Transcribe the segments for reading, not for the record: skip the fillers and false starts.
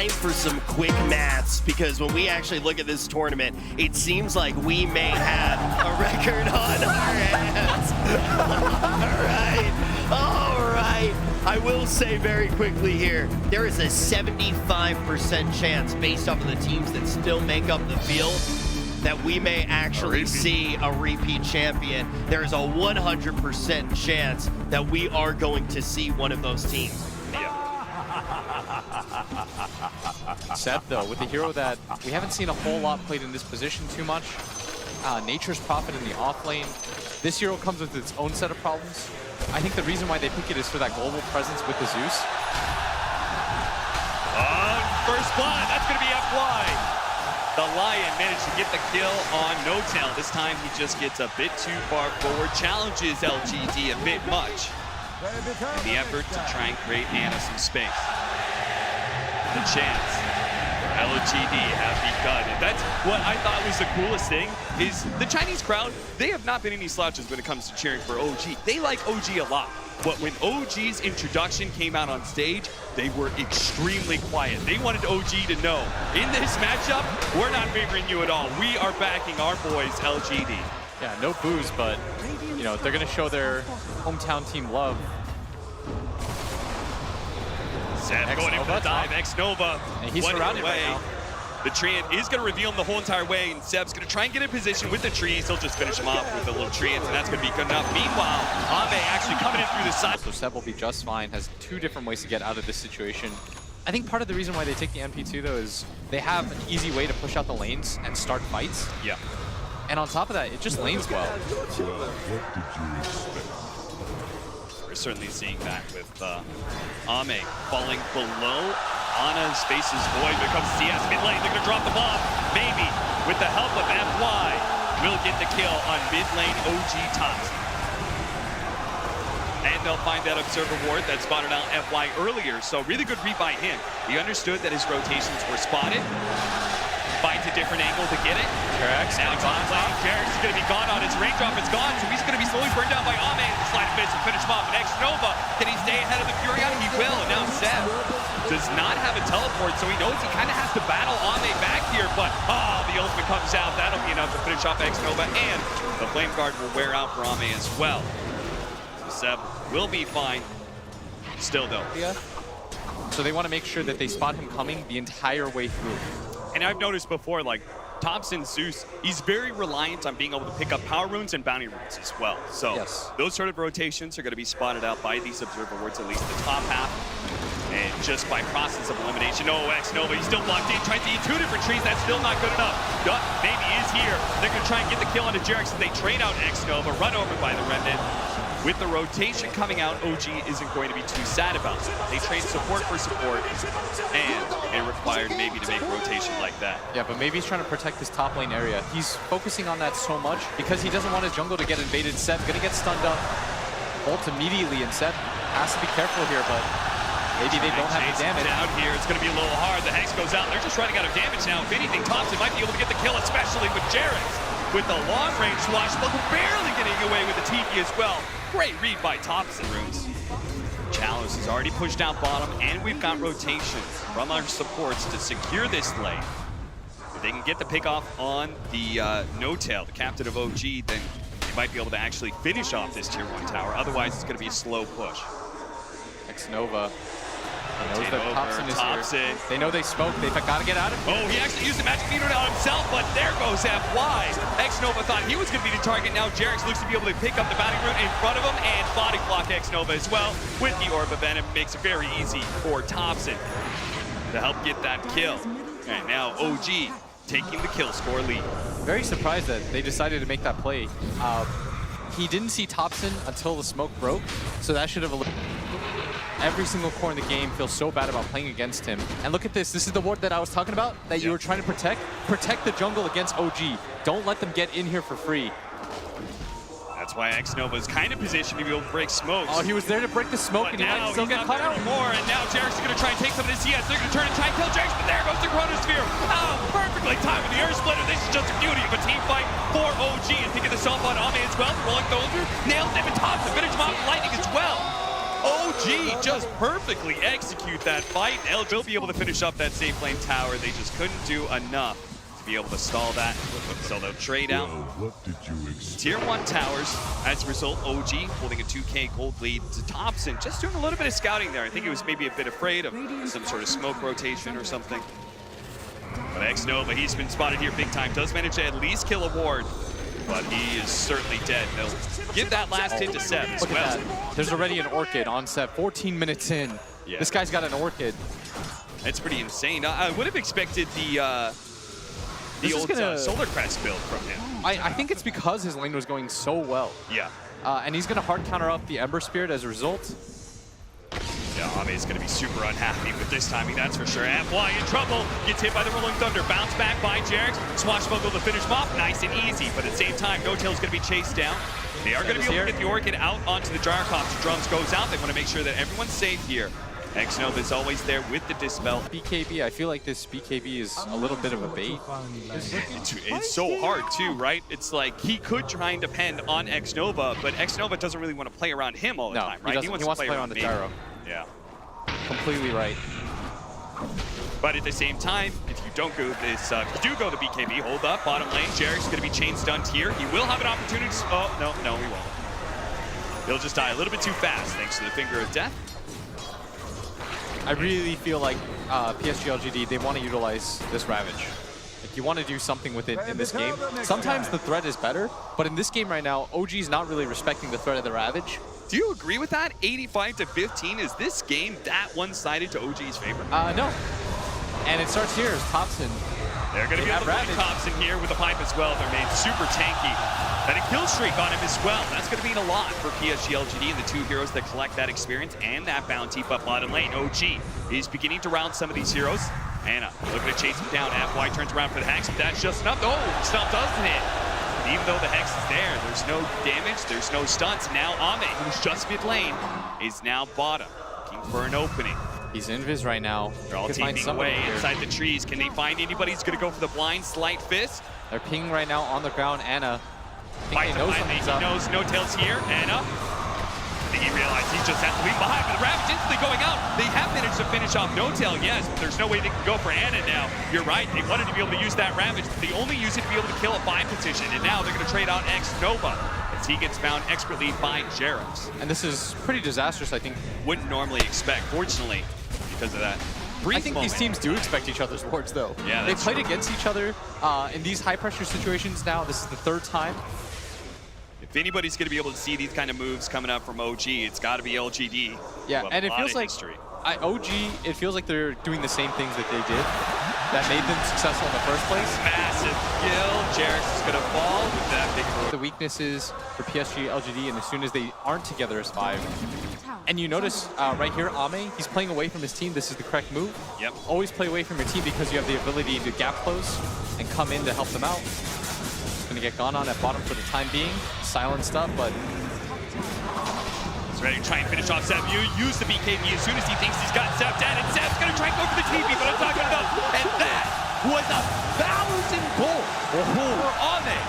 time for some quick maths, because when we actually look at this tournament, it seems like we may have a record on our hands. All right. I will say very quickly here, there is a 75% chance, based off of the teams that still make up the field, that we may actually see a repeat champion. There is a 100% chance that we are going to see one of those teams. Seb, though, with a hero that we haven't seen a whole lot played in this position too much, Nature's Prophet in the off lane, this hero comes with its own set of problems. I think the reason why they pick it is for that global presence with the Zeus. First blood, that's going to be FY. The Lion managed to get the kill on No-Tail. This time he just gets a bit too far forward, challenges LGD a bit much in the effort to try and create Anna some space. The chance for LGD have begun. And that's what I thought was the coolest thing, is the Chinese crowd, they have not been any slouches when it comes to cheering for OG. They like OG a lot. But when OG's introduction came out on stage, they were extremely quiet. They wanted OG to know, in this matchup, we're not favoring you at all. We are backing our boys, LGD. Yeah, no boos, but you know, they're gonna show their hometown team love. Seb going in for the dive, X-Nova. And he's surrounded right now. The Treant is going to reveal him the whole entire way, and Seb's going to try and get in position with the trees. He'll just finish him off with the little Treant, and that's going to be good enough. Meanwhile, Ame actually coming in through the side. So Seb will be just fine, has two different ways to get out of this situation. I think part of the reason why they take the MP2, though, is they have an easy way to push out the lanes and start fights. Yeah. And on top of that, it just lanes well. We're certainly seeing that with Ame falling below. Ana's face is void, but it comes CS mid lane. They're going to drop the bomb. Maybe with the help of FY, will get the kill on mid lane OG tops. And they'll find that Observer Ward that spotted out FY earlier. So really good read by him. He understood that his rotations were spotted. Finds a different angle to get it. Jarex now top lane. Jarex is going to be gone on his raindrop. It's gone, so he's going to be slowly burned down by Ame. The slide of and finish him off. And X-Nova, can he stay ahead of the Furion? He will. And now Seb does not have a teleport, so he knows he kind of has to battle Ame back here. But the ultimate comes out. That'll be enough to finish off X-Nova, and the Flame Guard will wear out for Ame as well. So Seb will be fine. Still though. Yeah. So they want to make sure that they spot him coming the entire way through. And I've noticed before, like, Thompson Zeus, he's very reliant on being able to pick up power runes and bounty runes as well. So those sort of rotations are going to be spotted out by these Observer Wards, at least the top half. And just by process of elimination, X-Nova, he's still blocked in, trying to eat two different trees. That's still not good enough. Maybe is here. They're going to try and get the kill onto Jarex as they trade out X-Nova, run over by the Remnant. With the rotation coming out, OG isn't going to be too sad about it. They trade support for support, and it required maybe to make rotation like that. Yeah, but maybe he's trying to protect his top lane area. He's focusing on that so much because he doesn't want his jungle to get invaded. Seb gonna get stunned up. Ult immediately, and Seb has to be careful here, but maybe they don't have the damage. Down here, it's gonna be a little hard. The Hex goes out. They're just running out of damage now. If anything, Thompson might be able to get the kill, especially with Jarex. With the long-range swashbuckle, barely getting away with the TP as well. Great read by Thompson. Runes. Chalice is already pushed out bottom, and we've got rotation from our supports to secure this lane. If they can get the pick off on the No-Tail, the captain of OG, then they might be able to actually finish off this tier 1 tower. Otherwise, it's going to be a slow push. X-Nova knows that Thompson is here. They know they smoke. They've got to get out of here. Oh, he actually used the magic meter on himself, but there goes FY. X-Nova thought he was going to be the target. Now Jarex looks to be able to pick up the bounty rune in front of him and body block X-Nova as well with the Orb of Venom. Makes it very easy for Thompson to help get that kill. And now OG taking the kill score lead. Very surprised that they decided to make that play. He didn't see Thompson until the smoke broke, so that should have eliminated. Every single core in the game feels so bad about playing against him. And look at this. This is the ward that I was talking about that you were trying to protect. Protect the jungle against OG. Don't let them get in here for free. That's why X-Nova is kind of positioned to be able to break smokes. Oh, he was there to break the smoke, and he might still get caught out. More, and now Jarex is going to try and take some of this CS. They're going to turn and try and kill Jarex, but there goes the Chronosphere. Oh, perfectly timed with the Earth Splitter. This is just a beauty of a team fight for OG. And picking this off on Ame as well. Rolling through, nails him, and Thompson finish him off with lightning as well. OG just perfectly execute that fight. LG will be able to finish up that safe lane tower. They just couldn't do enough to be able to stall that. So they'll trade out tier 1 towers. As a result, OG holding a 2K gold lead to Thompson. Just doing a little bit of scouting there. I think he was maybe a bit afraid of some sort of smoke rotation or something. But X-Nova, he's been spotted here big time. Does manage to at least kill a ward, but he is certainly dead. They'll give that last hit to Seb as Look well. at that. There's already an Orchid on Seb, 14 minutes in. Yeah. This guy's got an Orchid. That's pretty insane. I would have expected the old Solar Crest build from him. I think it's because his lane was going so well. Yeah. And he's going to hard counter up the Ember Spirit as a result. Yeah, Ame's going to be super unhappy with this timing, that's for sure. FY in trouble. Gets hit by the Rolling Thunder. Bounce back by Jarex. Swashbuckle to finish him off. Nice and easy. But at the same time, No-Tail's going to be chased down. They are going to be able to get the Orchid out onto the Gyrocopter. Drums goes out. They want to make sure that everyone's safe here. X-Nova is always there with the Dispel. BKB, I feel like this BKB is a little bit of a bait. It's so hard too, right? It's like he could try and depend on X-Nova, but X-Nova doesn't really want to play around him all the time, right? He wants to play around the gyro. Yeah. Completely right. But at the same time, if you don't go this, if you do go the BKB, hold up, bottom lane, Jarek's going to be chain stunned here. He will have an opportunity to, oh, no, he won't. He'll just die a little bit too fast thanks to the Finger of Death. I really feel like PSG.LGD, they want to utilize this Ravage. Like, you want to do something with it in this game. Sometimes the threat is better, but in this game right now, OG's not really respecting the threat of the Ravage. Do you agree with that? 85-15, is this game that one-sided to OG's favor? No. And it starts here as Thompson. They're going to be able to play Thompson here with the pipe as well. They're made super tanky. And a kill streak on him as well. That's going to mean a lot for PSG.LGD and the two heroes that collect that experience and that bounty. But bottom lane, OG is beginning to round some of these heroes. Anna looking to chase him down. FY turns around for the Hex, but that's just enough. Oh, stun doesn't hit. Even though the Hex is there, there's no damage, there's no stunts. Now Ame, who's just mid lane, is now bottom, looking for an opening. He's invis right now. They're all teaming away inside the trees. Can they find anybody who's going to go for the blind slight fist? They're pinging right now on the ground. Anna. He knows No-Tail's here. Anna. I think he realized he just has to leave behind, but the Ravage instantly going out. They have managed to finish off No-Tail, yes, but there's no way they can go for Anna now. You're right, they wanted to be able to use that Ravage, but they only use it to be able to kill a 5 position, and now they're going to trade out X-Nova as he gets found expertly by Jarex. And this is pretty disastrous, I think. Wouldn't normally expect, fortunately, because of that. I think these teams do expect each other's wards, though. Yeah, they played against each other in these high-pressure situations now. This is the 3rd time. If anybody's going to be able to see these kind of moves coming up from OG, it's got to be LGD. Yeah, and it feels like OG, it feels like they're doing the same things that they did that made them successful in the first place. Massive kill. Jarex is going to fall with that big move. The weaknesses for PSG.LGD, and as soon as they aren't together as 5. And you notice right here, Ame, he's playing away from his team. This is the correct move. Yep. Always play away from your team because you have the ability to gap close and come in to help them out. Going to get gone on at bottom for the time being. Silenced up, but he's ready to try and finish off Seb. You use the BKB as soon as he thinks he's got Seb dead, and Seb's going to try and go for the TP, but it's not good enough. And that was 1,000 gold for Ame.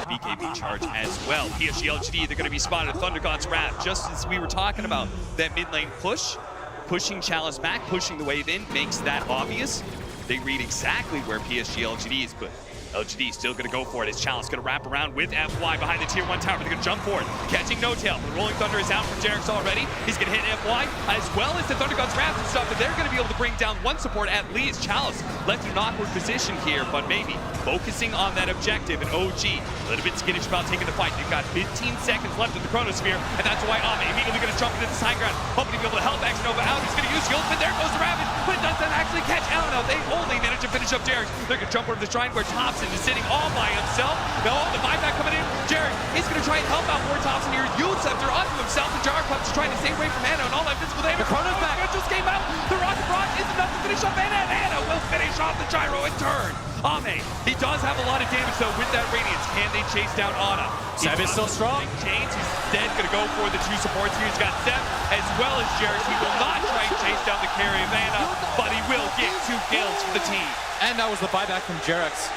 BKB charge as well. PSG.LGD, they're going to be spotted at Thunder God's Wrath. Just as we were talking about that mid lane push, pushing Chalice back, pushing the wave in, makes that obvious. They read exactly where PSG.LGD is, but LGD still going to go for it. His Chalice going to wrap around with FY behind the tier 1 tower. They're going to jump for it. Catching No-Tail. The Rolling Thunder is out from Jarex already. He's going to hit FY as well as the Thunder God's Wrath and stuff, but they're going to be able to bring down one support at least. Chalice left in an awkward position here, but maybe focusing on that objective. And OG, a little bit skittish about taking the fight. They've got 15 seconds left in the Chronosphere, and that's why Ame immediately going to jump into the side ground, hoping to be able to help X-Nova out. He's going to use the ultimate. There goes the Ravage, but it doesn't actually catch Elena. They only manage to finish up Jarex. They're going to jump over the shrine where Thompson is sitting all by himself. No, the buyback coming in. Jarex is going to try and help out more Thompson here. Youth Scepter onto himself. The Gyrocopter is trying to stay away from Anna and all that physical damage. The Chrono's back. Just came out. The Rocket Rock is enough to finish off Anna, and Anna will finish off the Gyro in turn. Ame, he does have a lot of damage though with that Radiance. Can they chase down Anna? Seb is still strong. Chains, he's instead going to go for the 2 supports here. He's got Seb as well as Jarex. He will not try and chase down the carry of Anna, but he will get 2 kills for the team. And that was the buyback from Jarex.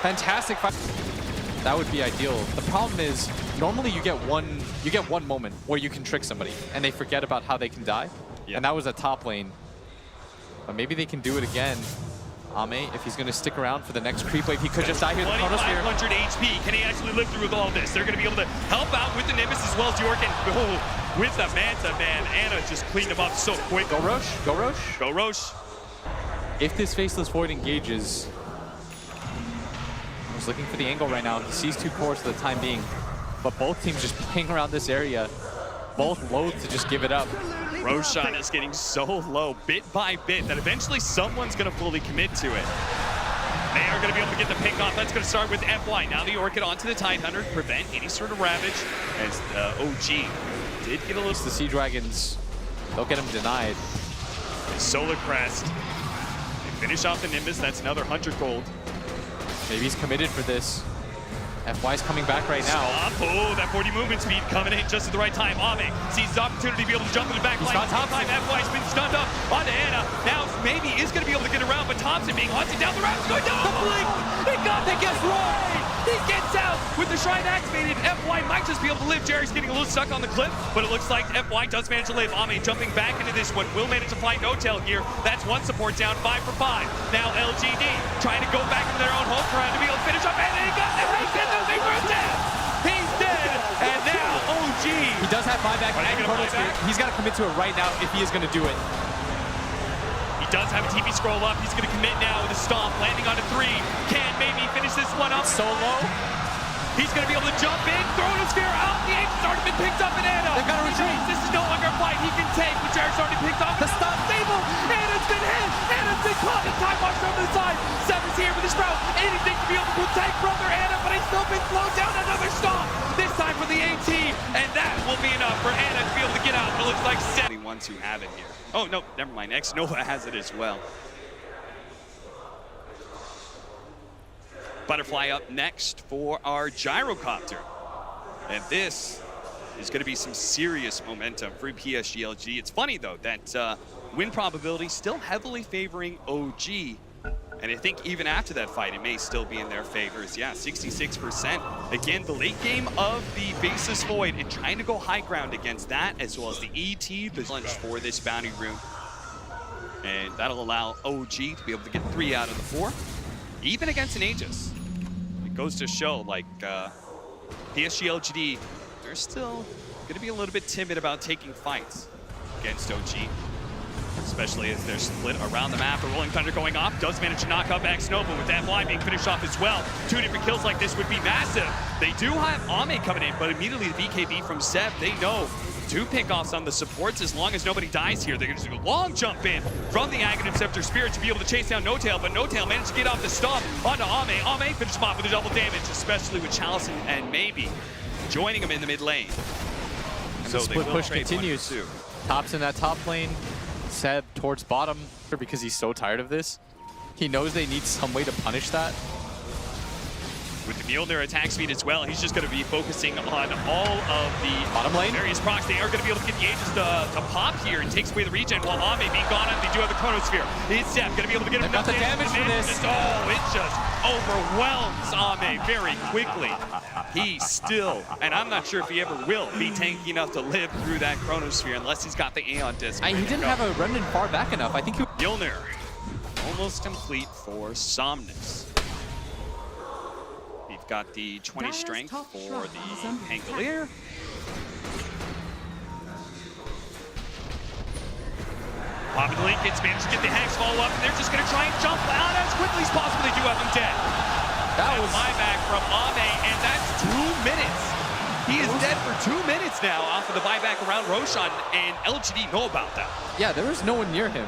Fantastic fight. That would be ideal. The problem is normally you get one moment where you can trick somebody and they forget about how they can die. Yeah. And that was a top lane. But maybe they can do it again. Ame, if he's going to stick around for the next creep wave, he could just die here. The Chronosphere. 2,500 HP. Can he actually live through with all this? They're going to be able to help out with the Nimbus as well as Jorgen. Oh, with the Manta, man. Anna just cleaned him up so quick. Go Roche. Go Roche. Go Roche. If this Faceless Void engages, he's looking for the angle right now. He sees two cores for the time being, but both teams just playing around this area, both loath to just give it up. Roshan is getting so low bit by bit that eventually someone's going to fully commit to it. They are going to be able to get the pick off. That's going to start with FY. Now the Orchid onto the Tidehunter, prevent any sort of ravage. As OG did get a little... The Sea Dragons, they'll get him denied. Solar Crest. They finish off the Nimbus. That's another 100 gold. Maybe he's committed for this. FY's coming back right now. Oh, that 40 movement speed coming in just at the right time. Ame sees his opportunity to be able to jump in the back line. Time FY's been stunned up onto Anna. Now maybe is going to be able to get around, but Thompson being haunted down the route. Going down the blink. They got the gets right. He gets out with the shrine activated. FY might just be able to live. Jerry's getting a little stuck on the cliff, but it looks like FY does manage to live. Ame jumping back into this one. Will manage to find No-Tail here. That's one support down, 5 for 5. Now LGD trying to go back into their own home ground to be able to finish up. And he got there. He's dead, and now OG. He does have buyback. He's got to commit to it right now if he is going to do it. He does have a TP scroll up. He's going to commit now with a stomp, landing on a 3. Can maybe finish this one up. So low. He's going to be able to jump in, throw the sphere out. The Ape's already been picked up in Anna. They've got to retreat. This is no longer a fight he can take, but Jared's already picked off. The stop stable. Anna's been hit. Anna's been caught. The time watch from the side. Seven's here with his sprout. Anything to be able to protect brother Anna, but he's still been slowed down. Another stop. This time for the AT, and that will be enough for Anna to be able to get out. It looks like 7 ones who have it here. Oh, no, never mind. X-Nova has it as well. Butterfly up next for our gyrocopter. And this is going to be some serious momentum for PSG.LGD. It's funny, though, that win probability still heavily favoring OG. And I think even after that fight, it may still be in their favors. Yeah, 66%. Again, the late game of the Faceless Void and trying to go high ground against that, as well as the ET, the lunch for this bounty room. And that'll allow OG to be able to get 3 out of the 4, even against an Aegis. It goes to show, like, PSG.LGD, they're still going to be a little bit timid about taking fights against OG. Especially as they're split around the map. The Rolling Thunder going off, does manage to knock up X-Nova with that line being finished off as well. 2 different kills like this would be massive. They do have Ame coming in, but immediately the BKB from Seb, they know 2 pickoffs on the supports as long as nobody dies here. They're going to do a long jump in from the Aghanim Scepter Spirit to be able to chase down No-Tail, but No-Tail managed to get off the stomp onto Ame. Ame finished him off with a double damage, especially with Chalice and Maybe joining him in the mid lane. And so the split push continues. Tops in that top lane. Seb towards bottom because he's so tired of this. He knows they need some way to punish that. With the Mjolnir attack speed as well, he's just going to be focusing on all of the bottom lane various procs. They are going to be able to get the Aegis to pop here and takes away the regen while Ame being gone, and they do have the Chronosphere. Is Seb going to be able to get enough damage for this? Oh, it just overwhelms Ame very quickly. He still, and I'm not sure if he ever will, be tanky enough to live through that Chronosphere unless he's got the Aeon Disc. He didn't have a remnant far back enough. I think he... Mjolnir, almost complete for Somnus. We've got the 20 strength for the Pangolier. Popping the link, it's managed to get the Hex follow up, and they're just going to try and jump out as quickly as possible. They do have him dead. That was buyback from Ame, and that's 2 minutes. He is dead for 2 minutes now off of the buyback around Roshan, and LGD know about that. Yeah, there was no one near him.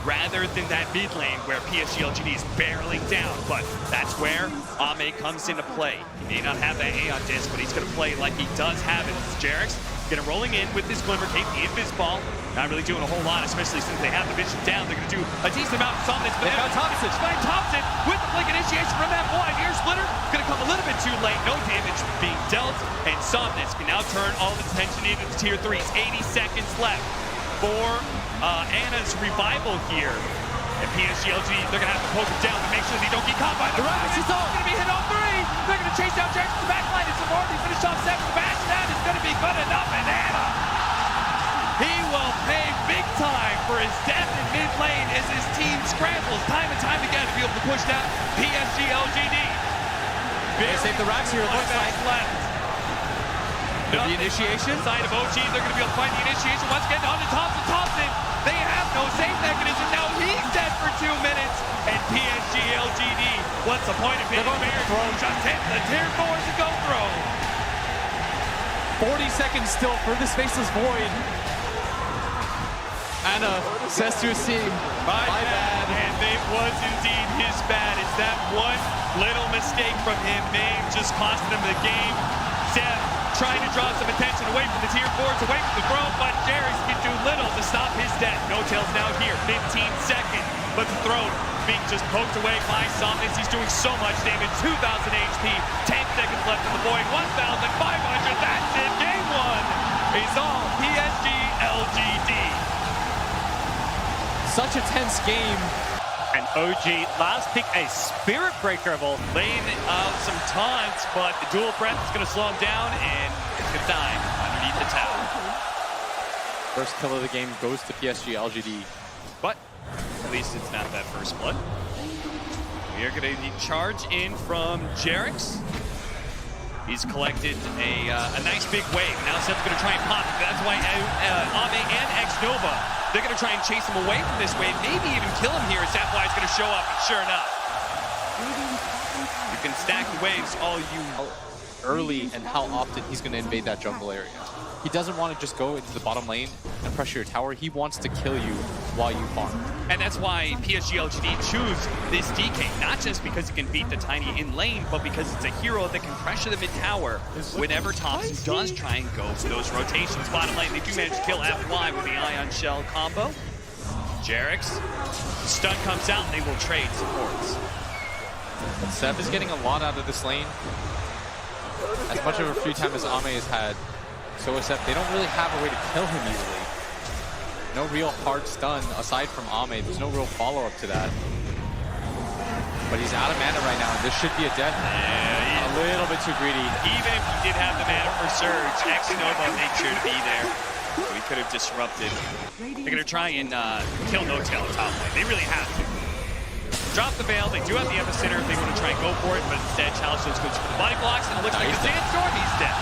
Rather than that mid lane where PSG.LGD is barreling down, but that's where Ame comes into play. He may not have that Aeon Disc, but he's going to play like he does have it. Jarek's going to rolling in with this Glimmer Cape, the Invis Ball. Not really doing a whole lot, especially since they have the vision down. They're going to do a decent amount of Somnus. But now Thompson with the blink initiation from F1. Ear Splitter going to come a little bit too late. No damage being dealt, and Somnus can now turn all of his attention into the tier 3s. 80 seconds left for Anna's revival here. And PSG.LGD, they're going to have to poke him down to make sure they don't get caught by the Ravage. He's all going to be hit on 3. They're going to chase down Jared from the back line. It's already finished off 7. The bash that is going to be good enough. And Anna, he will pay big time for his death in mid lane as his team scrambles time and time again to be able to push down PSG.LGD. They save the racks here, it looks like. Left. The initiation? Side of OG, they're going to be able to find the initiation once again on to Thompson. Thompson, they have no save mechanism. Now he's dead for 2 minutes. And PSG.LGD, what's the point of being fair? Just hit the tier 4s and go throw. 40 seconds still for this faceless void. Anna says to his team, My bad. And it was indeed his bad. It's that one little mistake from him may have just cost them the game. Seth trying to draw some attention away from the tier 4s, away from the throw, but Jerry's can do little to stop his death. No Tail's now here, 15 seconds, but the throw being just poked away by Somnus. He's doing so much damage, 2,000 HP, 10 seconds left in the void, 1,500, that's it. Game 1 is all PSG.LGD. such a tense game. And OG last pick a spirit breaker of all. Laying out some taunts, but the dual breath is going to slow him down, and it's going to die underneath the tower. First kill of the game goes to PSG.LGD. But at least it's not that first blood. We are going to charge in from Jerix. He's collected a nice big wave. Now Seth's going to try and pop it. That's why Ame and X-Nova, they're going to try and chase him away from this wave, maybe even kill him here as Sapphire is going to show up, and sure enough. You can stack the waves all you... Early and how often he's going to invade that jungle area. He doesn't want to just go into the bottom lane and pressure your tower. He wants to kill you while you farm. And that's why PSG.LGD choose this DK, not just because he can beat the Tiny in lane, but because it's a hero that can pressure the mid tower whenever Thompson does try and go for those rotations. Bottom lane, they do manage to kill FY with the Ion Shell combo. Jerix, stun comes out, and they will trade supports. Seth is getting a lot out of this lane. As much of a free time as Ame has had, so is Seth. They don't really have a way to kill him easily. No real hard stun aside from Ame. There's no real follow-up to that. But he's out of mana right now, and this should be a death. Yeah, a little bit too greedy. Even if he did have the mana for Surge, X-Nova made sure to be there. So he could have disrupted. They're going to try and kill No Tail at top lane. They really have to. Drop the Veil. They do have the Epicenter if they want to try and go for it, but instead Chalice goes for the body blocks, and it looks like a Sandstorm. He's dead.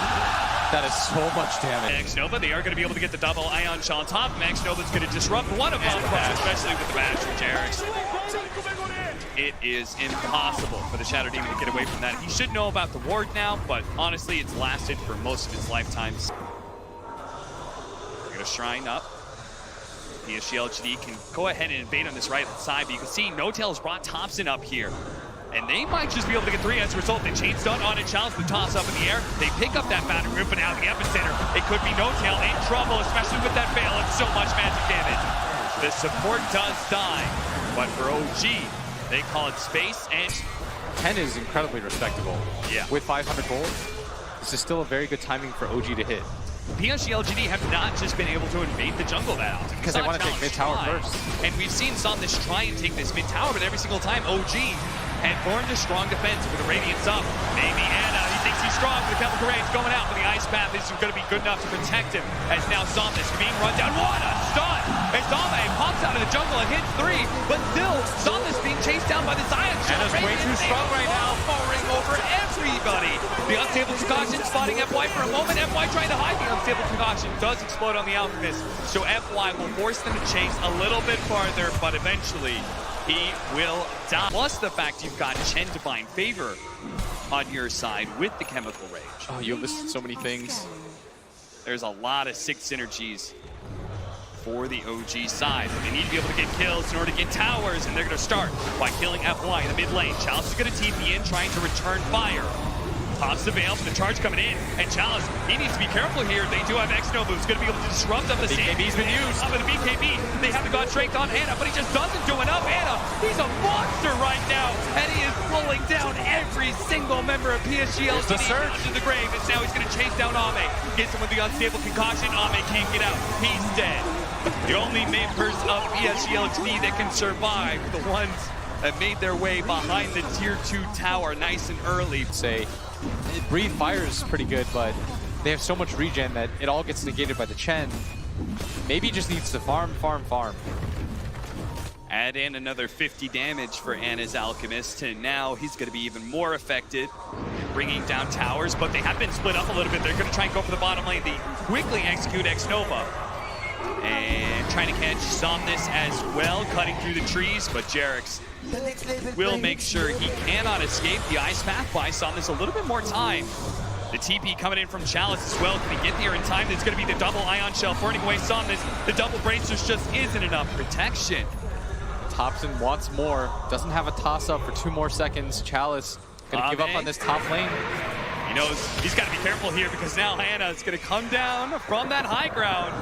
That is so much damage. X-Nova, they are going to be able to get the double Ion Shell on top. X-Nova's going to disrupt one of them, especially with the bash from Jerix. It is impossible for the Shadow Demon to get away from that. He should know about the ward now, but honestly, it's lasted for most of its lifetimes. We're going to Shrine up. PSG.LGD can go ahead and invade on this right side, but you can see No Tail's brought Thompson up here. And they might just be able to get 3 as a result. They chain stun on it, challenge the toss up in the air. They pick up that battery room, but now the Epicenter. It could be No Tail in trouble, especially with that Veil and so much magic damage. The support does die, but for OG, they call it space, and 10 is incredibly respectable. Yeah. With 500 gold, this is still a very good timing for OG to hit. PSG.LGD have not just been able to invade the jungle that often. Because they want to take mid tower first. And we've seen Somnus try and take this mid tower, but every single time OG had formed a strong defense with the Radiance up. Maybe Anna, he thinks he's strong with the Chemical Rage going out, but the Ice Path is going to be good enough to protect him. As now Somnus being run down. What a stun! As Ame pops out of the jungle and hits 3, but still Somnus being chased down by this Ion Shell. Anna's way too strong right now. Powering over everybody. The Unstable Concoction spotting FY for a moment. FY trying to hide. The Unstable Concoction does explode on the Alchemist, so FY will force them to chase a little bit farther, but eventually he will die. Plus the fact you've got Chen Divine Favor on your side with the Chemical Rage. Oh, you have listed so many things. There's a lot of 6 synergies for the OG side. But they need to be able to get kills in order to get towers, and they're going to start by killing FY in the mid lane. Chalice is going to TP in, trying to return fire. Pops the Veil, the charge coming in, and Chalice, he needs to be careful here. They do have X-Nova who's going to be able to disrupt up the same. BKB's been used. Up with the BKB, they haven't got strength on Anna, but he just doesn't do enough. Anna, he's a monster right now, and he is pulling down every single member of PSG.LGD into the grave, and now he's going to chase down Ame. Gets him with the Unstable Concoction. Ame can't get out. He's dead. The only members of PSG.LGD that can survive, the ones have made their way behind the tier 2 tower nice and early. Say, Breathe Fire is pretty good, but they have so much regen that it all gets negated by the Chen. Maybe just needs to farm. Add in another 50 damage for Anna's Alchemist, and now he's going to be even more affected, bringing down towers, but they have been split up a little bit. They're going to try and go for the bottom lane. They quickly execute X-Nova. And trying to catch Somnus as well, cutting through the trees, but Jarex will make sure he cannot escape. The Ice Path buys Somnus a little bit more time. The TP coming in from Chalice as well. Can he get there in time? There's going to be the double Ion Shell burning away Somnus. The double Bracers just isn't enough protection. Thompson wants more. Doesn't have a toss-up for 2 more seconds. Chalice gonna give up on this top lane. He knows he's got to be careful here because now Anna is going to come down from that high ground.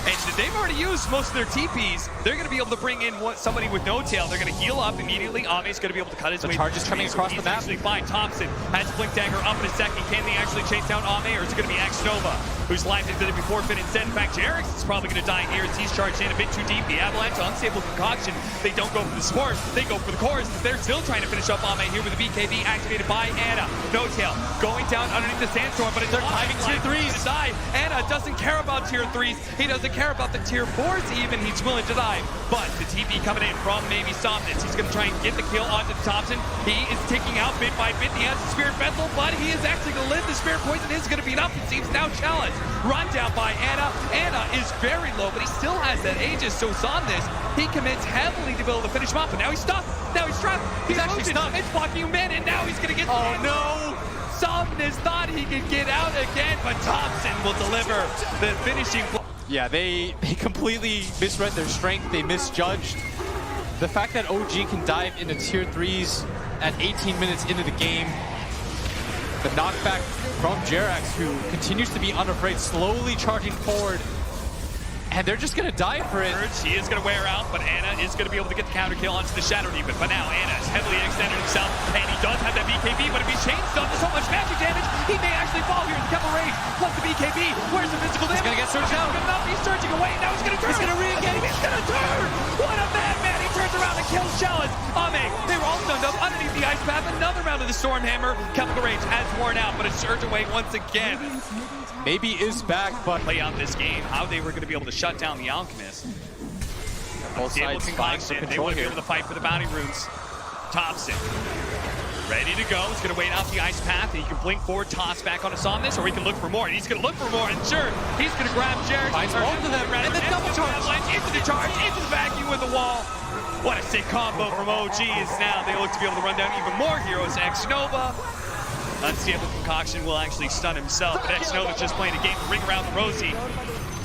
And they've already used most of their TPs. They're going to be able to bring in somebody with no tail. They're going to heal up immediately. Ame's going to be able to cut his way. The charge is coming across the map. Actually fine. Thompson has Blink Dagger up in a second. Can they actually chase down Ame, or is it going to be X-Nova, whose life is going to be forfeit instead? In fact, Jarex is probably going to die here as he's charged in a bit too deep. The Avalanche, Unstable Concoction, they don't go for the spores. They go for the cores. They're still trying to finish up Ame here with the BKB activated by Anna. No tail going down underneath the sandstorm, but it's timing tier 3s to die. Anna doesn't care about tier 3s. He doesn't care about the tier 4s even. He's willing to die. But the TP coming in from maybe Somnus. He's going to try and get the kill onto Thompson. He is ticking out bit by bit. He has the Spirit Vessel, but he is actually going to live. The Spirit Poison is going to be enough. It seems now Challenge. Run down by Anna. Anna is very low, but he still has that Aegis. So Somnus, he commits heavily to be able to finish him up. But now he's stuck. Now he's trapped. He's actually stuck. It's blocking him in, and now he's going to get the no! Somnus thought he could get out again, but Thompson will deliver the finishing blow. Yeah, they completely misread their strength. They misjudged. The fact that OG can dive into tier 3s at 18 minutes into the game. The knockback from Jarex, who continues to be unafraid, slowly charging forward. And they're just going to die for it. She is going to wear out, but Anna is going to be able to get the counter kill onto the Shadow Demon. But now Anna is heavily extended himself, and he does have that BKB, but if he's chain stunned to so much magic damage, he may actually fall here. The Kevin Rage plus the BKB. Where's the physical damage? He's going to get surged out. Good enough. He's surging away. Now he's going to turn. He's going to re-engage. He's going to turn. What a madman. He turns around and kills Chalice. Ame, they were all stunned up underneath the Ice Path. Another round of the Storm Hammer. Chemical Rage has worn out, but it's surged away once again. Maybe is back, but play out this game, how they were going to be able to shut down the Alchemist. Both sides vying for They control would be here. able to fight for the bounty runes. Thompson, ready to go. He's going to wait out the Ice Path. He can blink forward, toss back onto Somnus, or he can look for more. And he's going to look for more, and sure, he's going to grab Jared. Finds both of them, and the double charge. Into the charge, into the vacuum with the wall. What a sick combo from OG is now. They look to be able to run down even more heroes. X-Nova. Unstable Concoction will actually stun himself, but X-Nova just playing a game to ring around the rosy.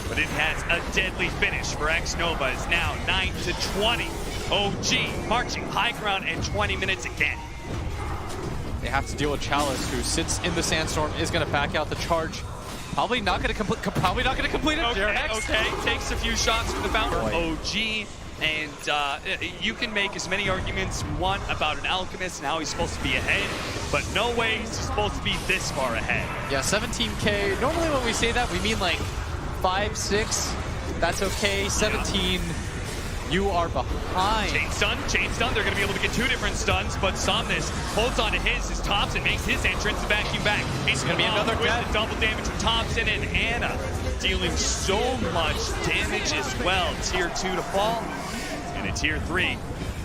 But it has a deadly finish for X-Nova. It's now 9-20. OG marching high ground in 20 minutes again. They have to deal with Chalice, who sits in the sandstorm, is going to back out the charge. Probably not going to complete. Probably not going to complete it. Okay. Takes a few shots from the fountain. OG. And you can make as many arguments you want about an Alchemist and how he's supposed to be ahead, but no way he's supposed to be this far ahead. Yeah, 17K. Normally when we say that, we mean like 5, 6. That's okay. 17, you are behind. Chain stun. They're going to be able to get 2 different stuns, but Somnus holds on to his as Thompson makes his entrance to vacuum back. It's going to be another with the double damage from Thompson, and Anna dealing so much damage as well. Tier 2 to fall. And a tier 3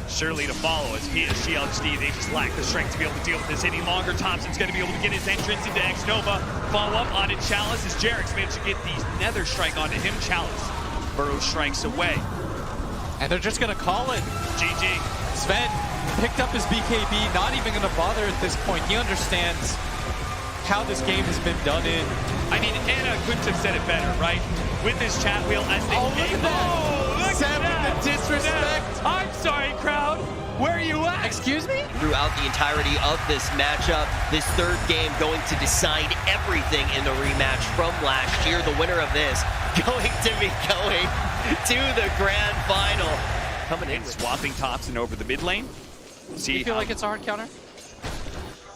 surely to follow as PSG.LGD. They just lack the strength to be able to deal with this any longer. Thompson's going to be able to get his entrance into X-Nova. Follow up on it. Chalice as Jarex managed to get the Nether Strike onto him. Chalice burrow strikes away. And they're just going to call it. GG. Sven picked up his BKB, not even going to bother at this point. He understands how this game has been done in. I mean, Anna couldn't have said it better, right? With this chat wheel as they look at that. Look Sam at that. with the disrespect. I'm sorry, crowd. Where are you at? Excuse me? Throughout the entirety of this matchup, this third game going to decide everything in the rematch from last year. The winner of this going to be going to the grand final. Coming in, swapping Thompson over the mid lane. Do you feel like it's a hard counter?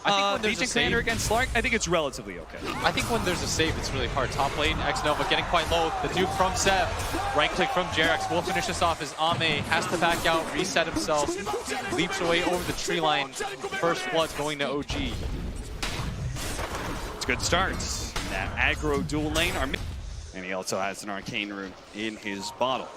I think when there's Legion a save, Commander against Slark, I think it's relatively okay. I think when there's a save, it's really hard. Top lane, X-Nova getting quite low. The Duke from Seb. Right click from Jarex. Will finish this off as Ame has to back out, reset himself, leaps away over the tree line. First blood going to OG. It's a good start. That aggro dual lane. And he also has an Arcane Rune in his bottle.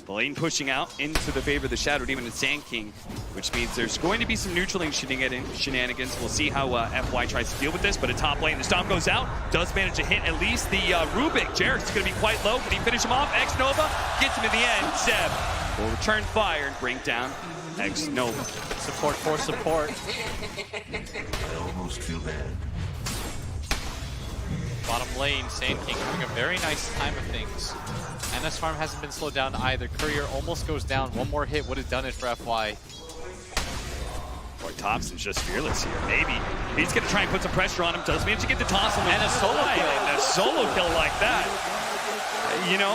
The lane pushing out into the favor of the Shadow Demon and Sand King, which means there's going to be some neutral lane shenanigans. We'll see how FY tries to deal with this, but a top lane, the Stomp goes out, does manage to hit at least the Rubik. Jarex is going to be quite low. Can he finish him off? X-Nova gets him in the end. Seb will return fire and bring down X-Nova. Support for support. I almost feel bad. Bottom lane, Sand King having a very nice time of things. NS Farm hasn't been slowed down either. Courier almost goes down. One more hit would have done it for FY. Boy, Thompson's just fearless here. Maybe he's going to try and put some pressure on him. Does manage to get the toss on him. And a solo kill. And a solo kill like that. You know,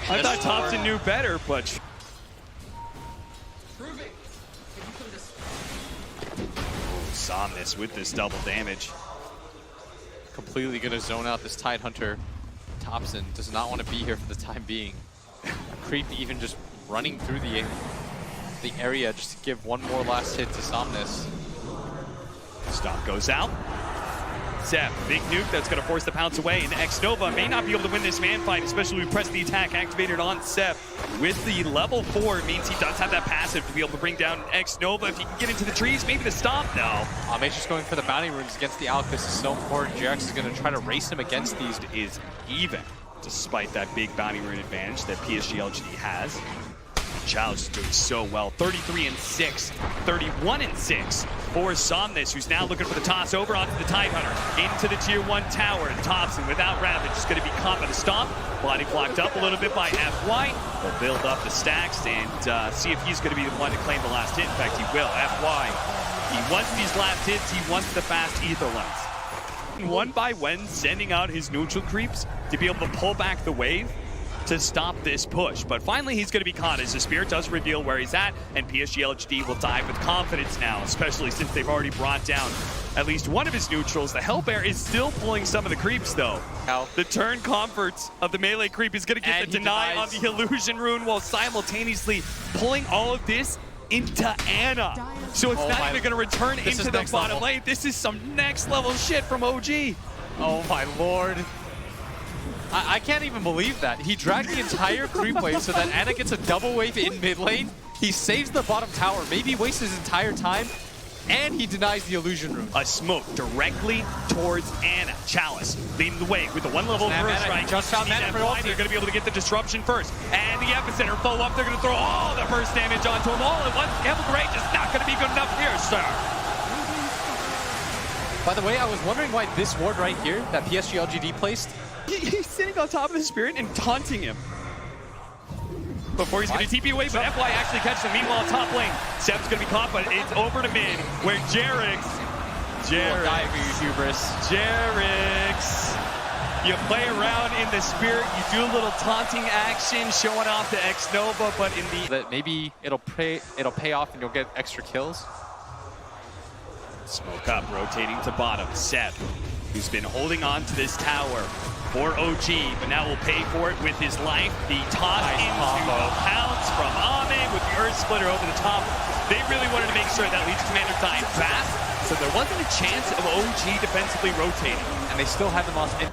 I thought Thompson knew better, but... Somnus with this double damage. Completely going to zone out this Tidehunter. Thompson does not want to be here for the time being. Creep even just running through the area just to give one more last hit to Somnus. Stomp goes out. Seb, big nuke that's going to force the pounce away, and X-Nova may not be able to win this man fight, especially when we press the attack activated on Seb. With the level 4, it means he does have that passive to be able to bring down X-Nova. If he can get into the trees, maybe the Stomp, no. Ame's just going for the bounty runes against the Alchemist. This is so important. Jarex is going to try to race him against these. Is even, despite that big bounty rune advantage that PSG.LGD has. Challenge is doing so well. 33-6, 31-6 for Somnus, who's now looking for the toss over onto the Tidehunter. Into the tier 1 tower. Thompson without Ravage is going to be caught by the Stomp. Body blocked up a little bit by FY. They'll build up the stacks and see if he's going to be the one to claim the last hit. In fact, he will. FY, he wants these last hits. He wants the fast ether lens. One by one, sending out his neutral creeps to be able to pull back the wave to stop this push. But finally, he's going to be caught as the Spirit does reveal where he's at, and PSG.LGD will dive with confidence now, especially since they've already brought down at least one of his neutrals. The Hellbear is still pulling some of the creeps, though. The turn comforts of the melee creep is going to get the deny on the illusion rune while simultaneously pulling all of this into Ana. So it's not even going to return into the bottom lane. This is some next level shit from OG. Oh my lord. I can't even believe that. He dragged the entire creep wave so that Ana gets a double wave in mid lane. He saves the bottom tower, maybe wastes his entire time, and he denies the illusion rune. A smoke directly towards Ana. Chalice leading the way with the one level first strike. Just found mana for ulti. They're going to be able to get the disruption first. And the epicenter follow up. They're going to throw all the burst damage onto him all at once. Gamble Great is not going to be good enough here, sir. By the way, I was wondering why this ward right here that PSG.LGD placed. He's sitting on top of the Spirit and taunting him before he's going to TP away, but FY actually catches him. Meanwhile, top lane, Seb's going to be caught, but it's over to mid, where Jarex, you play around in the Spirit, you do a little taunting action, showing off the X-Nova, but in the... That maybe it'll pay off and you'll get extra kills. Smoke up, rotating to bottom. Seb, who's been holding on to this tower for OG, but now will pay for it with his life. The toss into the pounce from Ame with the Earth Splitter over the top. They really wanted to make sure that Legion Commander died fast, so there wasn't a chance of OG defensively rotating. And they still haven't lost it.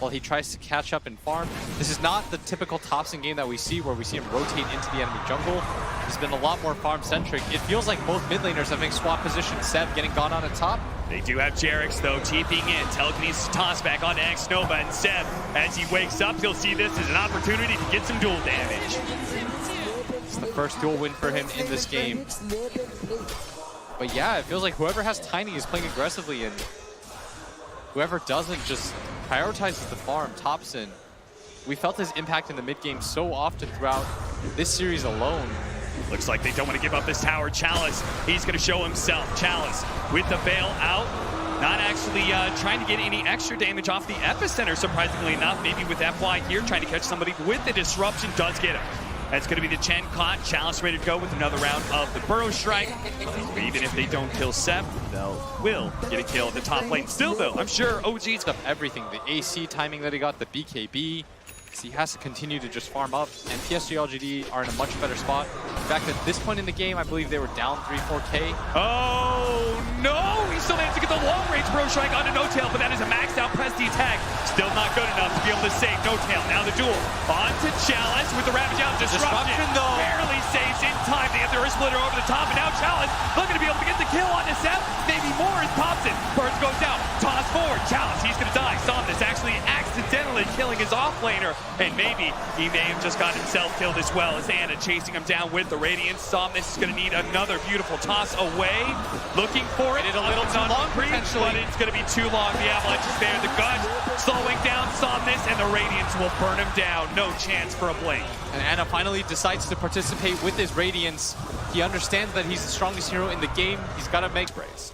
While he tries to catch up and farm. This is not the typical Thompson game that we see where we see him rotate into the enemy jungle. He's been a lot more farm-centric. It feels like both mid laners have been swap positions. Seb getting gone on the top. They do have Jarex, though, TPing in. Telekinesis toss back onto X-Nova, and Seb, as he wakes up, he'll see this as an opportunity to get some dual damage. It's the first dual win for him in this game. But yeah, it feels like whoever has Tiny is playing aggressively, and whoever doesn't just prioritizes the farm. Thompson, we felt his impact in the mid game so often throughout this series alone. Looks like they don't want to give up this tower. Chalice, he's going to show himself. Chalice with the veil out. Not actually trying to get any extra damage off the epicenter, surprisingly enough. Maybe with FY here, trying to catch somebody with the disruption. Does get him. That's going to be the Chen caught. Chalice ready to go with another round of the Burrow Strike. But even if they don't kill Seb, will get a kill at the top lane. Still, though, I'm sure OG's got Everything, the AC timing that he got, the BKB. So he has to continue to just farm up, and PSG.LGD are in a much better spot. In fact, at this point in the game, I believe they were down 3-4K. Oh, no! He still managed to get the long-range Burrow Strike onto No-Tail, but that is a maxed-out Prestige tag. Still not good enough to be able to save No-Tail. Now the duel onto Chalice with the Ravage out. Disruption, though. Barely saves in time. They have the Earth Splitter over the top, and now Chalice looking to be able to get the kill on Seb. Maybe more as Thompson. Burst goes down. Toss forward. Chalice, he's going to die. Somnus actually accidentally killing his off-laner. And maybe he may have just got himself killed as well as Anna chasing him down with the Radiance. Somnus is going to need another beautiful toss away. Looking for it. A little too long, but it's going to be too long. The Avalanche is there. The Gush slowing down Somnus, and the Radiance will burn him down. No chance for a blink. And Anna finally decides to participate with his Radiance. He understands that he's the strongest hero in the game. He's got to make sprays.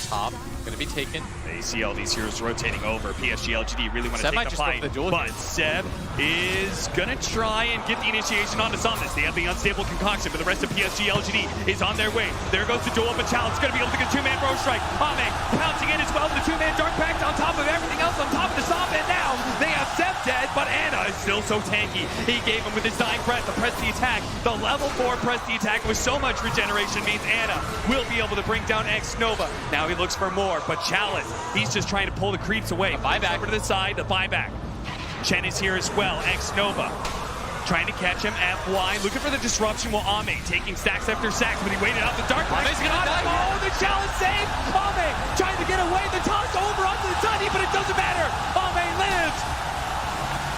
Top, gonna be taken. They see all these heroes rotating over. PSG.LGD really want to Seb take the fight, but here. Seb is gonna try and get the initiation onto Somnus. They have the unstable concoction, but the rest of PSG.LGD is on their way. There goes the duel, but Chalice gonna be able to get a two-man Burrow Strike. Ame pouncing in as well with the two-man Dark Pact on top of everything else, on top of the Somnus. And now they have Seb dead, but Anna is still so tanky. He gave him with his dying breath the Prestige attack. The level 4 Prestige attack with so much regeneration means Anna will be able to bring down X-Nova. Now he looks for more, but Chalice, he's just trying to pull the creeps away. Buyback over to the side, the buyback. Chen is here as well. X-Nova trying to catch him. FY looking for the disruption while Ame taking stacks after stacks, but he waited out the Dark Pact. Oh, the Chalice save! Ame trying to get away. The toss over onto the Sunny, but it doesn't matter. Ame lives.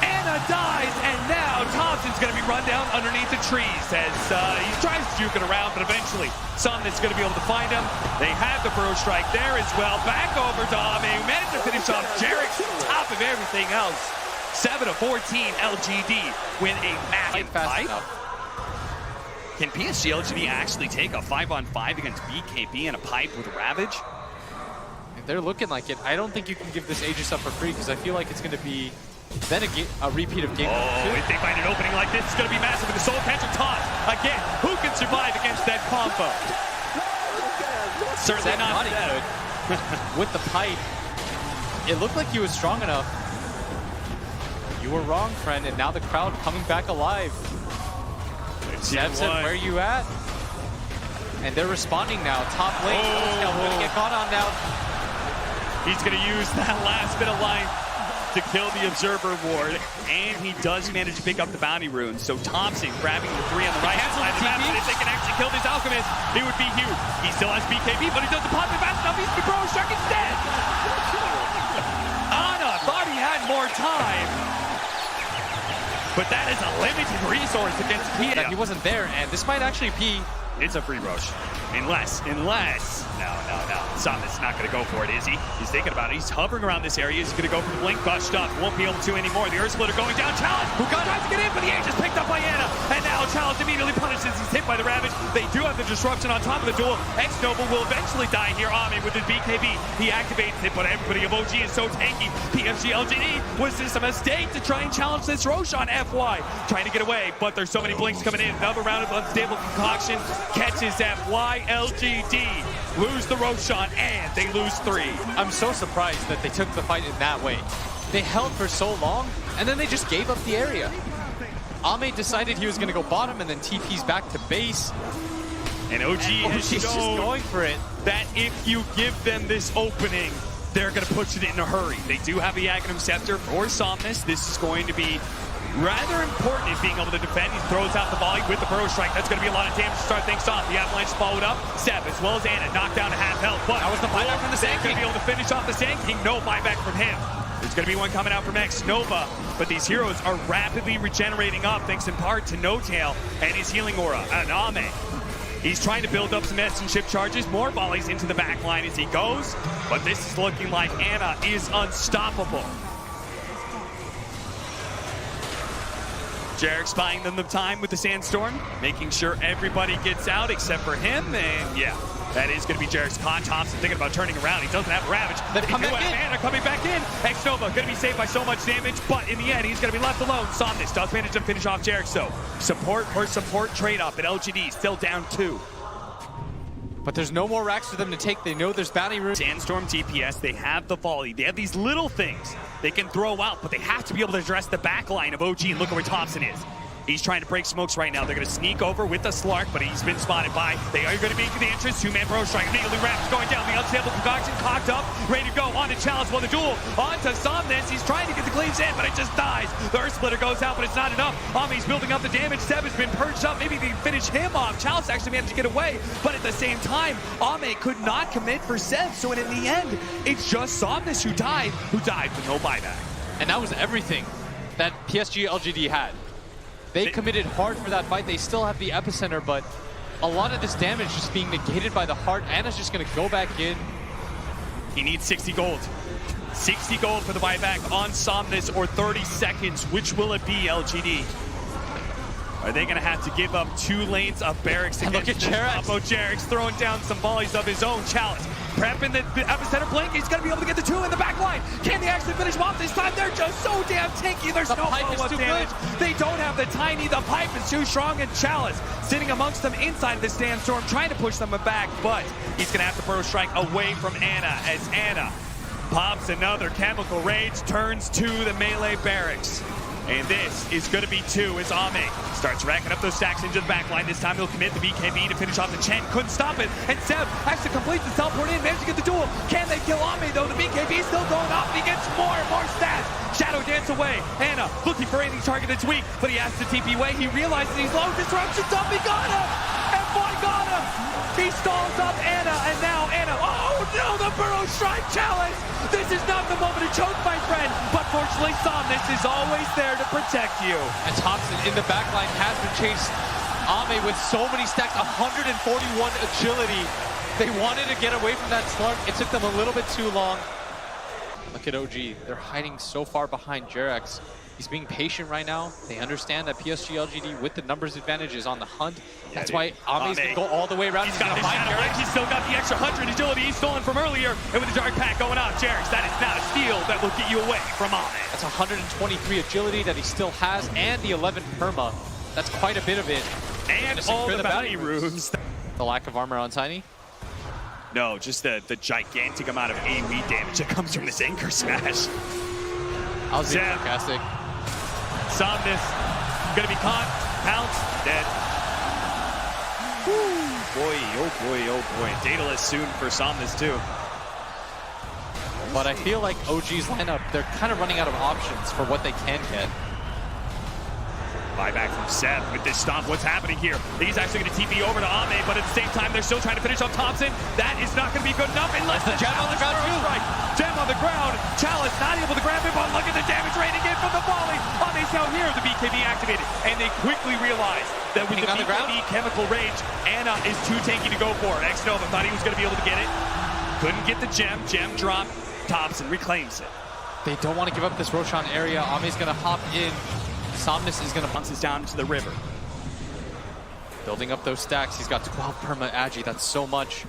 Anna dies, and now Thompson's going to be run down underneath the trees as he tries to juke it around, but eventually Somnus going to be able to find him. They have the Burrow Strike there as well. Back over to Ame, who managed to finish off Jarek's on top of everything else. 7-14 LGD win a massive fight. Can PSG.LGD actually take a 5-on-5 against BKB in a pipe with Ravage? They're looking like it. I don't think you can give this Aegis up for free because I feel like it's going to be then a repeat of game 2. If they find an opening like this, it's going to be massive with the Soul Catcher toss. Again, who can survive against that combo? Certainly not good. With the pipe, it looked like he was strong enough. You were wrong, friend, and now the crowd coming back alive. Seb said, where are you at? And they're responding now. Top lane, going to get caught on now. He's going to use that last bit of life to kill the Observer Ward, and he does manage to pick up the bounty rune. So Thompson grabbing the 3 on the right hand side of the map, but if they can actually kill this Alchemist, it would be huge. He still has BKB, but he doesn't pop it fast enough. He's the Burrow Strike instead. Anna thought he had more time, but that is a limited resource against Pia. He wasn't there, and this might actually be... It's a free rush. Unless. No. Somnus not going to go for it, is he? He's thinking about it. He's hovering around this area. He's going to go for the blink. Gushed up. Won't be able to anymore. The Earth Splitter going down. Chalice, who tries to get in, but the Aegis picked up by Anna. And now Chalice immediately punishes. He's hit by the Ravage. They do have the disruption on top of the duel. X-Nova will eventually die here. Ame with his BKB. He activates it, but everybody of OG is so tanky. PSG.LGD, was this a mistake to try and challenge this Roshan? FY trying to get away, but there's so many blinks coming in. Another round of unstable concoction catches FY. LGD lose the Roshan, and they lose 3. I'm so surprised that they took the fight in that way. They held for so long, and then they just gave up the area. Ame decided he was going to go bottom, and then TP's back to base. And OG is just going for it. That if you give them this opening, they're going to push it in a hurry. They do have the Aghanim Scepter for Somnus. This is going to be rather important in being able to defend. He throws out the volley with the Burrow Strike. That's going to be a lot of damage to start things off. The Avalanche followed up. Seb, as well as Anna, knocked down to half health. But that was the buyback from the Sand King. Going to be able to finish off the Sand King. No buyback from him. There's going to be one coming out from X-Nova. But these heroes are rapidly regenerating up thanks in part to No-Tail and his healing aura. And Ame, he's trying to build up some S and ship charges. More volleys into the back line as he goes. But this is looking like Anna is unstoppable. Jarek's buying them the time with the Sandstorm, making sure everybody gets out except for him, and yeah, that is going to be Jarek's con. Thompson thinking about turning around. He doesn't have a Ravage. They've come back in. Anna coming back in. Xnova going to be saved by so much damage, but in the end, he's going to be left alone. Somnus does manage to finish off Jarek, so support for support trade-off, and LGD still down 2. But there's no more racks for them to take. They know there's bounty room. Sandstorm DPS, they have the volley. They have these little things they can throw out, but they have to be able to address the back line of OG. And look at where Thompson is. He's trying to break smokes right now. They're going to sneak over with the Slark, but he's been spotted by. They are going to make the entrance. Two-man Bro Strike. Immediately Raps going down. The unstable concoction cocked up, ready to go. On to Chalice while the duel. On to Somnus. He's trying to get the cleaves in, but it just dies. The Earth Splitter goes out, but it's not enough. Ami's building up the damage. Seb has been purged up. Maybe they can finish him off. Chalice actually managed to get away, but at the same time, Ame could not commit for Seb. So in the end, it's just Somnus who died with no buyback. And that was everything that PSG.LGD had. They committed hard for that fight. They still have the epicenter, but a lot of this damage just being negated by the heart. Anna's just going to go back in. He needs 60 gold. 60 gold for the buyback on Somnus, or 30 seconds. Which will it be, LGD? Are they going to have to give up 2 lanes of barracks against look at Jarex. Jarek's throwing down some volleys of his own. Chalice prepping the epicenter blink. He's going to be able to get the 2 in the back line. Can they actually finish him off this time? They're just so damn tanky. There's no follow-up damage. They don't have the tiny. The pipe is too strong, and Chalice sitting amongst them inside the Sandstorm, trying to push them back, but he's going to have to Burrow Strike away from Anna as Anna pops another Chemical Rage, turns to the melee barracks. And this is going to be 2 as Ame starts racking up those stacks into the back line. This time he'll commit the BKB to finish off the Chen. Couldn't stop it. And Seb actually completes the teleport in, managed to get the duel. Can they kill Ame though? The BKB is still going off. He gets more and more stats. Shadow dance away. Anna looking for anything target that's weak, but he has to TP away. He realizes he's low. Disruption's up. He got him. And boy, got him. He stalls up Anna, and now Anna. Oh no, the Burrow Strike Challenge. This is not the moment to choke, my friend. But fortunately, Somnus is always there to protect you. And Thompson in the back line has been chased. Ame with so many stacks, 141 agility. They wanted to get away from that slump. It took them a little bit too long. Look at OG. They're hiding so far behind Jarex. He's being patient right now. They understand that PSG.LGD with the numbers advantage is on the hunt. That's why Ame's going to go all the way around. He's got the Shadow Rank. He's still got the extra 100 agility he's stolen from earlier. And with the Dark Pack going off, Jarex, that is not a steal that will get you away from Ame. That's 123 agility that he still has, and the 11 perma. That's quite a bit of it. And all the bounty runes. The lack of armor on Tiny? No, just the gigantic amount of AoE damage that comes from this Anchor Smash. I was being sarcastic. Somnus gonna be caught, pounced, dead. Woo. Boy, oh boy, oh boy. Daedalus soon for Somnus too. But I feel like OG's lineup, they're kind of running out of options for what they can get. Buyback from Seb with this stomp. What's happening here? He's actually going to TP over to Ame, but at the same time, they're still trying to finish off Thompson. That is not going to be good enough unless the Gem on the ground too. Right. Gem on the ground. Chalice not able to grab it, but look at the damage rating in from the volley. Ame's now here. The BKB activated, and they quickly realize that with the BKB Chemical Rage, Anna is too tanky to go for. Xnova thought he was going to be able to get it. Couldn't get the gem. Gem drop. Thompson reclaims it. They don't want to give up this Roshan area. Ame's going to hop in. Somnus is going to bounce down to the river. Building up those stacks. He's got 12 perma agi. That's so much.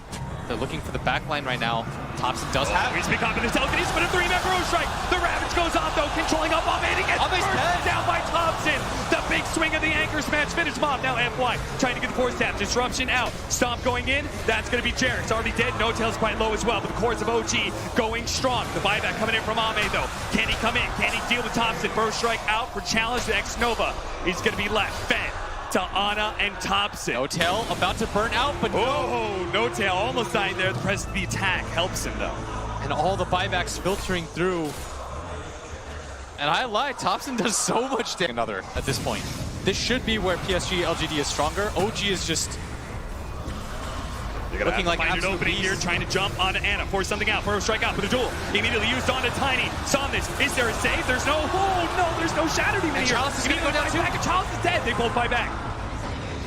They're looking for the back line right now. Thompson does have. He's been confident. He's put a 3-man Burrow Strike. The Ravage goes off though, controlling up Ame. He gets burst down by Thompson. The big swing of the Anchor Smash. Finish him off. Now FY trying to get the force tap. Disruption out. Stomp going in. That's going to be Jared. It's already dead. No Tail's quite low as well. But the cores of OG going strong. The buyback coming in from Ame though. Can he come in? Can he deal with Thompson? Burrow Strike out for challenge to Xnova. He's going to be left. Fed to Anna and Thompson. No Tail about to burn out, but no Tail almost dying there. The press of the attack helps him though. And all the buybacks filtering through. And I lied, Thompson does so much damage. Another at this point. This should be where PSG.LGD is stronger. OG is just looking like an opening here, trying to jump onto Anna, force something out, Burrow Strike out for the duel. Immediately used onto Tiny. Somnus, is there a save? There's no, there's no Shadow Demon here. Chalice is going to go down too. Chalice is dead. They both buy back.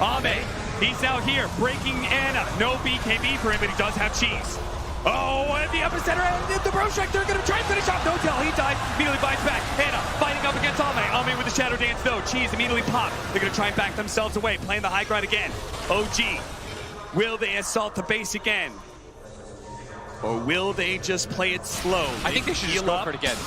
Ame, he's now here, breaking Anna. No BKB for him, but he does have cheese. Oh, and the epicenter, and the Bro Strike, they're going to try and finish off Notel. He died, immediately bites back. Hannah fighting up against Ame. Ame with the Shadow Dance, though. Cheese immediately popped. They're going to try and back themselves away, playing the high ground again. OG, will they assault the base again? Or will they just play it slow? I think they should just go for it again.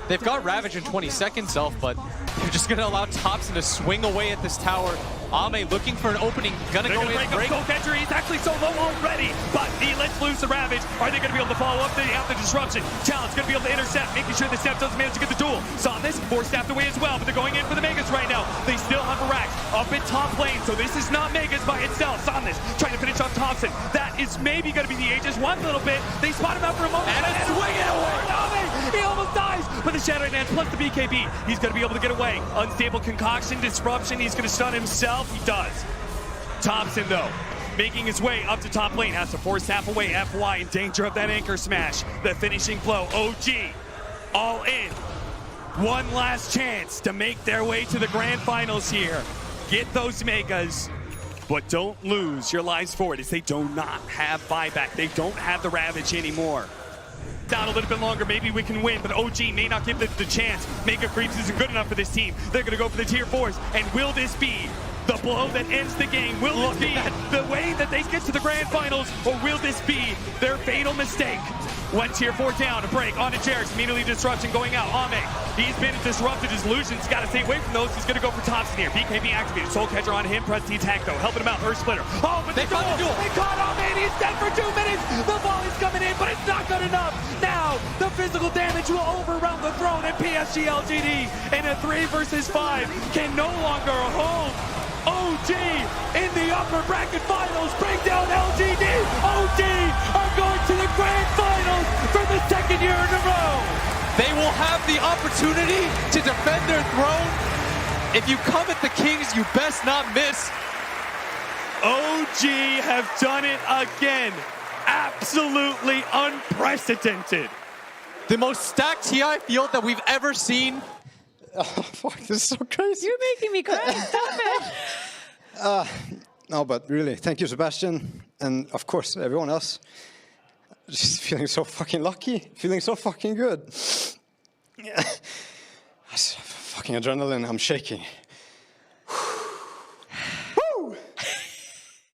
They've got Ravage in 20 seconds, Self, but they're just going to allow Thompson to swing away at this tower. Ame looking for an opening, gonna go in, break. Soul Catcher, he's actually so low already, but he lets loose the Ravage. Are they gonna be able to follow up? They have the disruption. Challenge gonna be able to intercept, making sure the Steph doesn't manage to get the duel. Saw this, force staffed away as well, but they're going in for the Megas right now. They still have a rack up in top lane, so this is not Megas by itself. Saw this, trying to finish off Thompson. That is maybe gonna be the Aegis one little bit. They spot him out for a moment, and it's swinging away. He almost dies, but the Shadow Dance plus the BKB, he's gonna be able to get away. Unstable concoction, disruption, he's gonna stun himself. He does. Thompson, though, making his way up to top lane, has to force half away. FY in danger of that anchor smash. The finishing blow. OG all in. One last chance to make their way to the grand finals here. Get those Megas, but don't lose your lives for it, as they do not have buyback. They don't have the Ravage anymore. Down a little bit longer, maybe we can win, but OG may not give the chance. Mega Creeps isn't good enough for this team. They're going to go for the tier 4s, and will this be the blow that ends the game? Will this be the way that they get to the grand finals, or will this be their fatal mistake? One tier 4 down, a break onto Jerix, immediately disruption going out. Ame, he's been disrupted, his illusions, got to stay away from those. He's going to go for Thompson here. BKB activated, Soul Catcher on him, press the attack though, helping him out, Earth Splitter. Oh, but they caught the duel. They caught Ame, and he's dead for 2 minutes. The volley's coming in, but it's not good enough. Now, the physical damage will overwhelm the throne, and PSG.LGD in a 3 versus 5 can no longer hold OG in the upper bracket finals. Bring down LGD. OG are going to the grand finals for the 2nd year in a row. They will have the opportunity to defend their throne. If you come at the Kings, you best not miss. OG have done it again. Absolutely unprecedented. The most stacked TI field that we've ever seen. Oh, fuck, this is so crazy. You're making me cry. Stop it. No, but really, thank you, Sebastian. And of course, everyone else. Just feeling so fucking lucky. Feeling so fucking good. Yeah. Fucking adrenaline, I'm shaking.